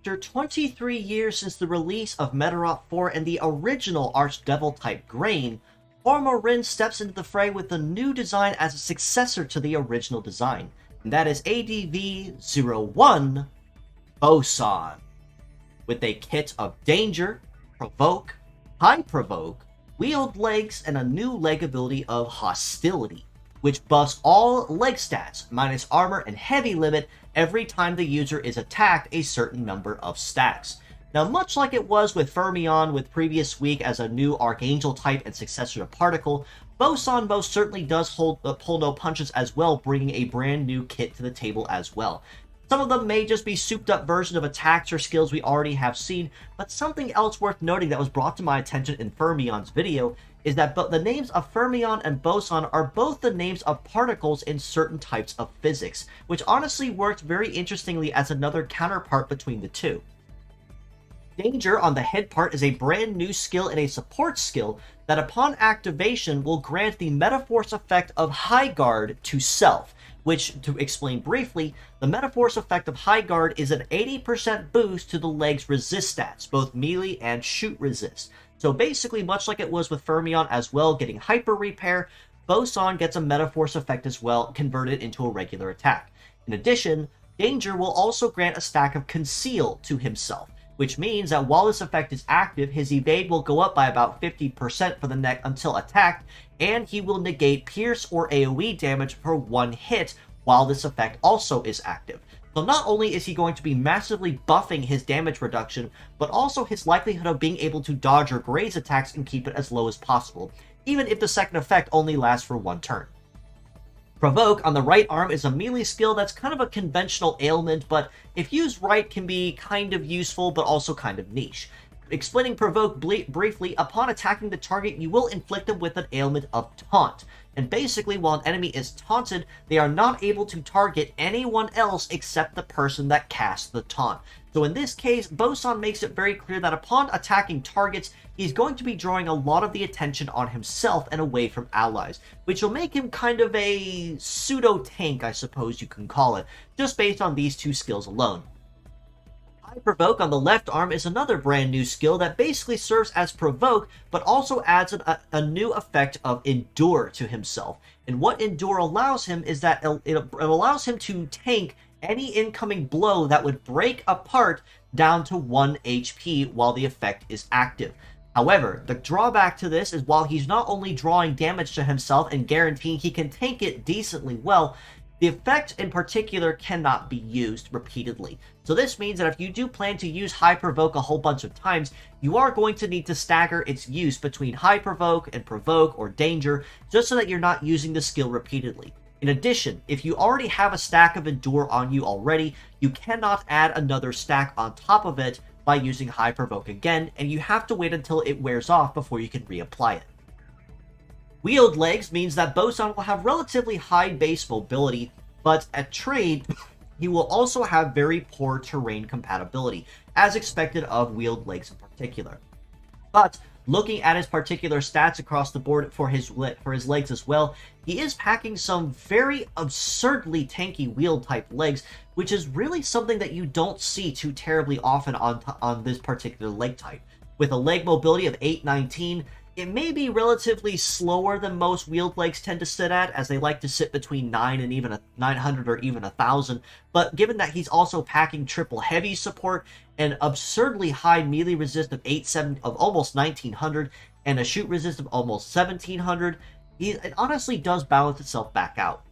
After 23 years since the release of Medarot 4 and the original archdevil type grain, Rin steps into the fray with a new design as a successor to the original design, and that is ADV01 Boson, with a kit of Danger, Provoke, High Provoke, Wield Legs, and a new leg ability of Hostility, which buffs all leg stats, minus armor and heavy limit, every time the user is attacked a certain number of stacks. Now, much like it was with Fermion with previous week as a new Archangel type and successor to Particle, Boson most certainly does pull no punches as well, bringing a brand new kit to the table as well. Some of them may just be souped up versions of attacks or skills we already have seen, but something else worth noting that was brought to my attention in Fermion's video is that the names of Fermion and Boson are both the names of particles in certain types of physics, which honestly worked very interestingly as another counterpart between the two. Danger on the head part is a brand new skill and a support skill that upon activation will grant the Metaforce effect of High Guard to self, which, to explain briefly, the Metaforce effect of High Guard is an 80% boost to the leg's resist stats, both melee and shoot resist. So basically, much like it was with Fermion as well, getting Hyper Repair, Boson gets a Metaforce effect as well, converted into a regular attack. In addition, Danger will also grant a stack of Conceal to himself, which means that while this effect is active, his evade will go up by about 50% for the neck until attacked, and he will negate Pierce or AoE damage for one hit while this effect also is active. So not only is he going to be massively buffing his damage reduction, but also his likelihood of being able to dodge or graze attacks and keep it as low as possible, even if the second effect only lasts for one turn. Provoke on the right arm is a melee skill that's kind of a conventional ailment, but if used right can be kind of useful but also kind of niche. Explaining Provoke briefly, upon attacking the target, you will inflict them with an ailment of Taunt. And basically, while an enemy is taunted, they are not able to target anyone else except the person that cast the taunt. So in this case, Boson makes it very clear that upon attacking targets, he's going to be drawing a lot of the attention on himself and away from allies, which will make him kind of a pseudo-tank, I suppose you can call it, just based on these two skills alone. High Provoke on the left arm is another brand new skill that basically serves as Provoke, but also adds a new effect of Endure to himself. And what Endure allows him is that it allows him to tank any incoming blow that would break apart down to 1 HP while the effect is active. However, the drawback to this is while he's not only drawing damage to himself and guaranteeing he can tank it decently well, the effect in particular cannot be used repeatedly. So this means that if you do plan to use High Provoke a whole bunch of times, you are going to need to stagger its use between High Provoke and Provoke or Danger, just so that you're not using the skill repeatedly. In addition, if you already have a stack of Endure on you already, you cannot add another stack on top of it by using High Provoke again, and you have to wait until it wears off before you can reapply it. Wield Legs means that Boson will have relatively high base mobility, but at trade, he will also have very poor terrain compatibility, as expected of Wield Legs in particular. But looking at his particular stats across the board for his legs as well, he is packing some very absurdly tanky wield type legs, which is really something that you don't see too terribly often on this particular leg type. With a leg mobility of 819, it may be relatively slower than most wield legs tend to sit at, as they like to sit between 9 and even 900 or even 1000, but given that he's also packing triple heavy support, an absurdly high melee resist of almost 1900, and a shoot resist of almost 1700, it honestly does balance itself back out.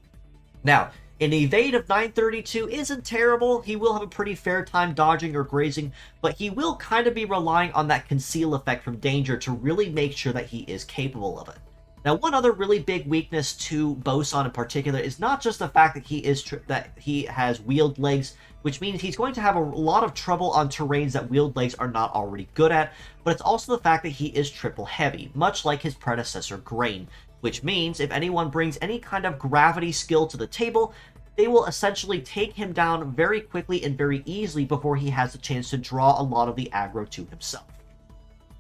Now, an evade of 932 isn't terrible. He will have a pretty fair time dodging or grazing, but he will kind of be relying on that conceal effect from Danger to really make sure that he is capable of it. Now, one other really big weakness to Boson in particular is not just the fact that he has wield legs, which means he's going to have a lot of trouble on terrains that wield legs are not already good at, but it's also the fact that he is triple heavy, much like his predecessor Grain, which means if anyone brings any kind of gravity skill to the table, they will essentially take him down very quickly and very easily before he has the chance to draw a lot of the aggro to himself.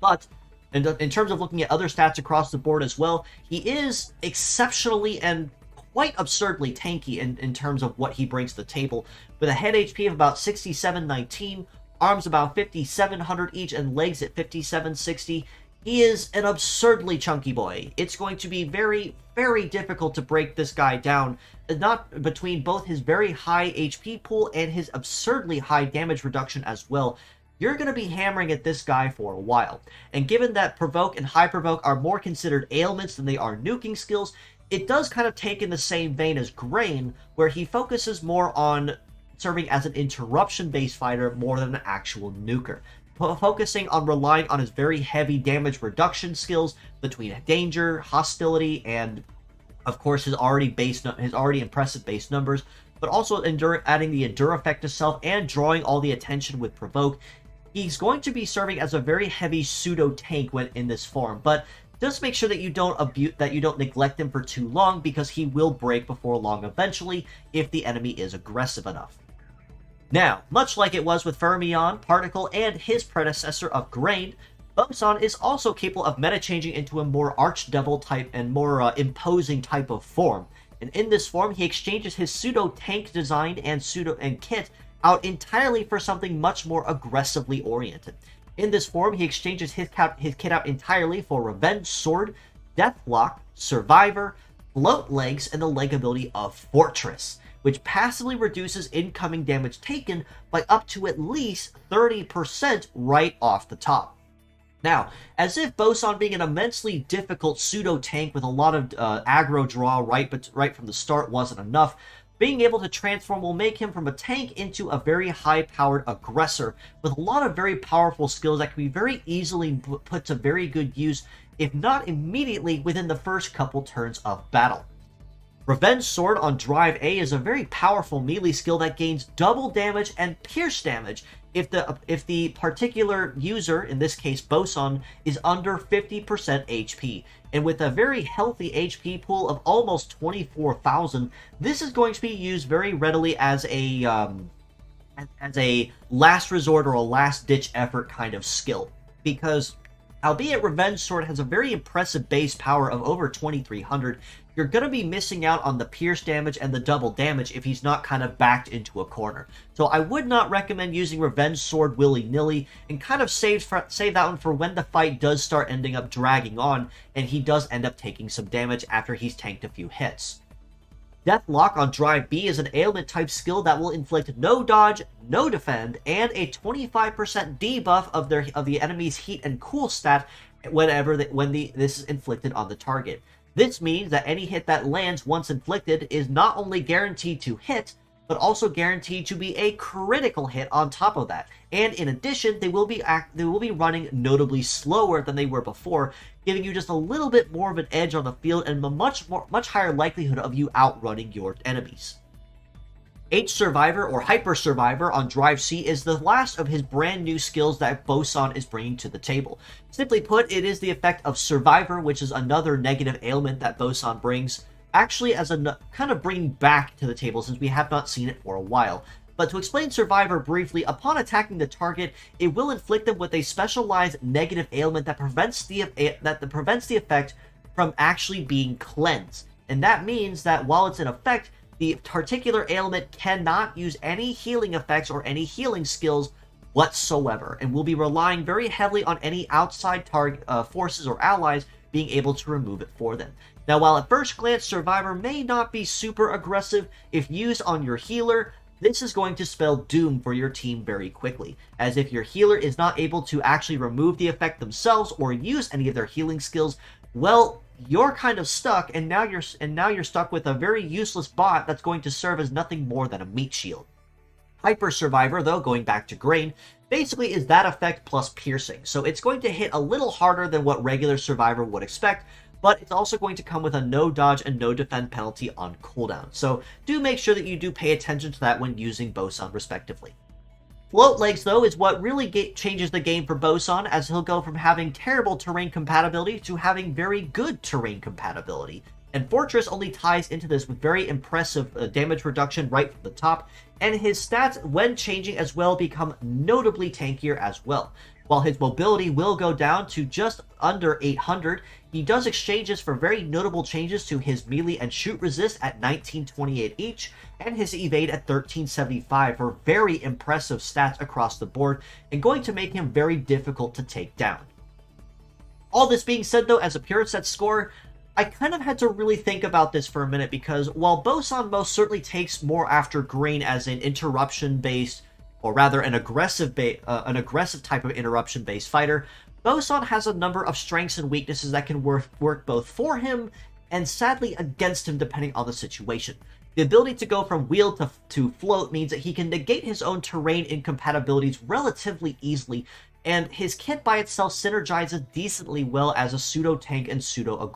But in terms of looking at other stats across the board as well, he is exceptionally and quite absurdly tanky in terms of what he brings to the table, with a head HP of about 6719, arms about 5,700 each, and legs at 5,760. He is an absurdly chunky boy. It's going to be very, very difficult to break this guy down, not between both his very high HP pool and his absurdly high damage reduction as well. You're going to be hammering at this guy for a while. And given that Provoke and High Provoke are more considered ailments than they are nuking skills, it does kind of take in the same vein as Grain, where he focuses more on serving as an interruption-based fighter more than an actual nuker, focusing on relying on his very heavy damage reduction skills between danger, hostility, and of course his already impressive base numbers, but also adding the endure effect to self and drawing all the attention with Provoke. He's going to be serving as a very heavy pseudo tank when in this form, but just make sure that you don't neglect him for too long, because he will break before long eventually if the enemy is aggressive enough. Now, much like it was with Fermion, Particle, and his predecessor of Grain, Boson is also capable of meta-changing into a more archdevil type and more imposing type of form. And in this form, he exchanges his pseudo-tank design and kit out entirely for something much more aggressively oriented. In this form, he exchanges his kit out entirely for Revenge Sword, Deathlock, Survivor, Float Legs, and the leg ability of Fortress, which passively reduces incoming damage taken by up to at least 30% right off the top. Now, as if Boson being an immensely difficult pseudo-tank with a lot of aggro draw right from the start wasn't enough, being able to transform will make him from a tank into a very high-powered aggressor with a lot of very powerful skills that can be very easily put to very good use, if not immediately within the first couple turns of battle. Revenge Sword on Drive A is a very powerful melee skill that gains double damage and pierce damage if the particular user, in this case Boson, is under 50% HP. And with a very healthy HP pool of almost 24,000, this is going to be used very readily as a last resort or a last-ditch effort kind of skill. Because, albeit Revenge Sword has a very impressive base power of over 2,300, you're going to be missing out on the pierce damage and the double damage if he's not kind of backed into a corner. So I would not recommend using Revenge Sword willy-nilly, and kind of save that one for when the fight does start ending up dragging on and he does end up taking some damage after he's tanked a few hits. Deathlock on Drive B is an ailment type skill that will inflict no dodge, no defend, and a 25% debuff of the enemy's heat and cool stat when this is inflicted on the target. This means that any hit that lands once inflicted is not only guaranteed to hit, but also guaranteed to be a critical hit on top of that. And in addition, they will be running notably slower than they were before, giving you just a little bit more of an edge on the field and a much higher likelihood of you outrunning your enemies. H Survivor or Hyper Survivor on Drive C is the last of his brand new skills that Boson is bringing to the table. Simply put, it is the effect of Survivor, which is another negative ailment that Boson brings, actually as a kind of bringing back to the table since we have not seen it for a while. But to explain Survivor briefly, upon attacking the target, it will inflict them with a specialized negative ailment that prevents the effect from actually being cleansed. And that means that while it's in effect, the particular ailment cannot use any healing effects or any healing skills whatsoever, and will be relying very heavily on any outside target forces or allies being able to remove it for them. Now, while at first glance Survivor may not be super aggressive, if used on your healer, this is going to spell doom for your team very quickly, as if your healer is not able to actually remove the effect themselves or use any of their healing skills, well, you're kind of stuck, and now you're stuck with a very useless bot that's going to serve as nothing more than a meat shield. Hyper Survivor, though, going back to Grain, basically is that effect plus piercing, so it's going to hit a little harder than what regular Survivor would expect, but it's also going to come with a no dodge and no defend penalty on cooldown, so do make sure that you do pay attention to that when using Boson respectively. Float Legs, though, is what really changes the game for Boson, as he'll go from having terrible terrain compatibility to having very good terrain compatibility. and Fortress only ties into this with very impressive damage reduction right from the top, and his stats, when changing as well, become notably tankier as well. While his mobility will go down to just under 800, he does exchanges for very notable changes to his melee and shoot resist at 1928 each, and his evade at 1375 for very impressive stats across the board, and going to make him very difficult to take down. All this being said though, as a pure set score, I kind of had to really think about this for a minute, because while Boson most certainly takes more after Green as an interruption-based, or rather an aggressive type of interruption-based fighter, Boson has a number of strengths and weaknesses that can work both for him and sadly against him depending on the situation. The ability to go from wheel to float means that he can negate his own terrain incompatibilities relatively easily, and his kit by itself synergizes decently well as a pseudo tank and pseudo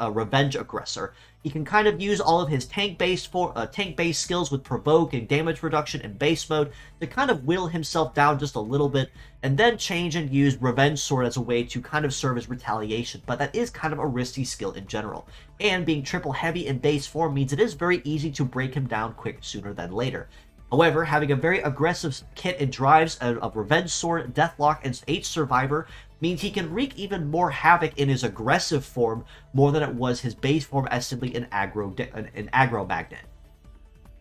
revenge aggressor. He can kind of use all of his tank-based skills with Provoke and damage reduction in base mode to kind of whittle himself down just a little bit, and then change and use Revenge Sword as a way to kind of serve as retaliation, but that is kind of a risky skill in general. And being triple heavy in base form means it is very easy to break him down quick sooner than later. However, having a very aggressive kit and drives of Revenge Sword, Deathlock, and H Survivor means he can wreak even more havoc in his aggressive form more than it was his base form as simply an aggro magnet.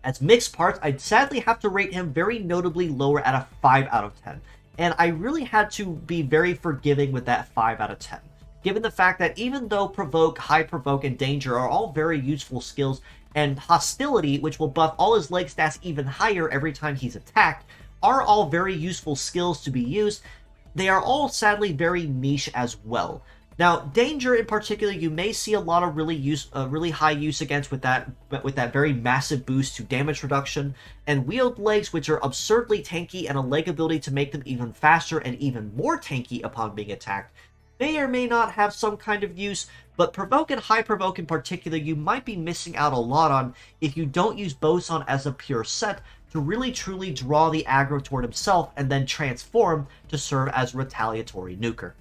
As mixed parts, I'd sadly have to rate him very notably lower at a 5 out of 10, and I really had to be very forgiving with that 5 out of 10. Given the fact that even though Provoke, High Provoke, and Danger are all very useful skills, and Hostility, which will buff all his leg stats even higher every time he's attacked, are all very useful skills to be used, they are all sadly very niche as well. Now, Danger in particular, you may see a lot of really high use against with that very massive boost to damage reduction, and Wheeled Legs, which are absurdly tanky and a leg ability to make them even faster and even more tanky upon being attacked, may or may not have some kind of use, but Provoke and High Provoke in particular you might be missing out a lot on if you don't use Boson as a pure set to really truly draw the aggro toward himself and then transform to serve as retaliatory nuker.